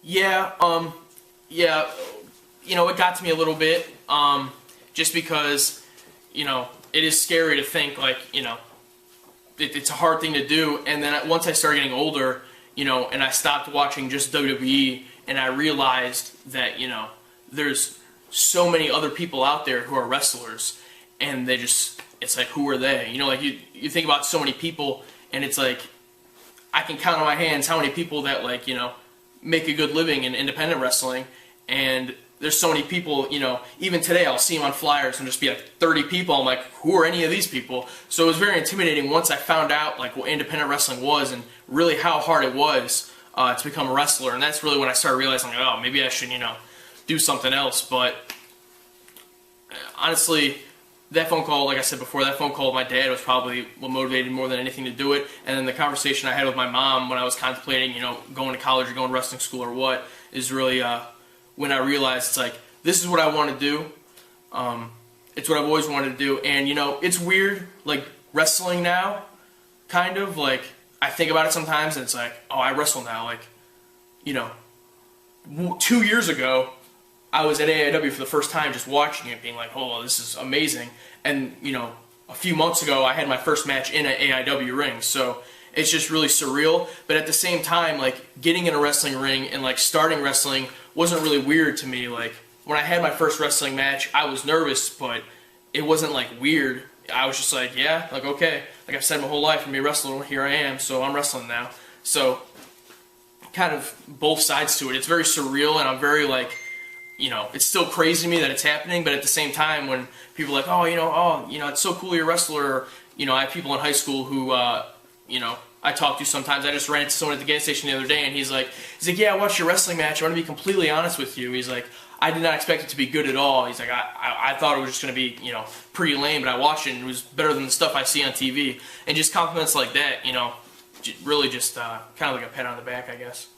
Yeah, yeah, it got to me a little bit, just because, it is scary to think, like, it's a hard thing to do, and then once I started getting older, and I stopped watching just WWE, and I realized that, there's so many other people out there who are wrestlers, and it's like, who are they? Like, you think about so many people, and it's like, I can count on my hands how many people that, like, make a good living in independent wrestling, and there's so many people, even today I'll see them on flyers and just be like 30 people. I'm like, who are any of these people? So it was very intimidating once I found out like what independent wrestling was and really how hard it was to become a wrestler. And that's really when I started realizing, like, oh, maybe I should, do something else. But honestly, that phone call, like I said before, that phone call with my dad was probably what motivated more than anything to do it. And then the conversation I had with my mom when I was contemplating, going to college or going to wrestling school or what, is really when I realized it's like, this is what I want to do. It's what I've always wanted to do. And, it's weird, like, wrestling now, kind of. Like, I think about it sometimes, and it's like, oh, I wrestle now. Like, 2 years ago, I was at AIW for the first time just watching it, being like, oh, this is amazing. And, a few months ago, I had my first match in an AIW ring. So it's just really surreal. But at the same time, like, getting in a wrestling ring and, like, starting wrestling wasn't really weird to me. Like, when I had my first wrestling match, I was nervous, but it wasn't, like, weird. I was just like, yeah, like, okay. Like I've said my whole life, I'm going to be a wrestler. Here I am, so I'm wrestling now. So, kind of both sides to it. It's very surreal, and I'm very, like, it's still crazy to me that it's happening, but at the same time, when people are like, it's so cool you're a wrestler, or, I have people in high school who, I talk to sometimes. I just ran into someone at the gas station the other day, and he's like, yeah, I watched your wrestling match. I want to be completely honest with you. He's like, I did not expect it to be good at all. He's like, I thought it was just going to be, pretty lame, but I watched it, and it was better than the stuff I see on TV. And just compliments like that, really just kind of like a pat on the back, I guess.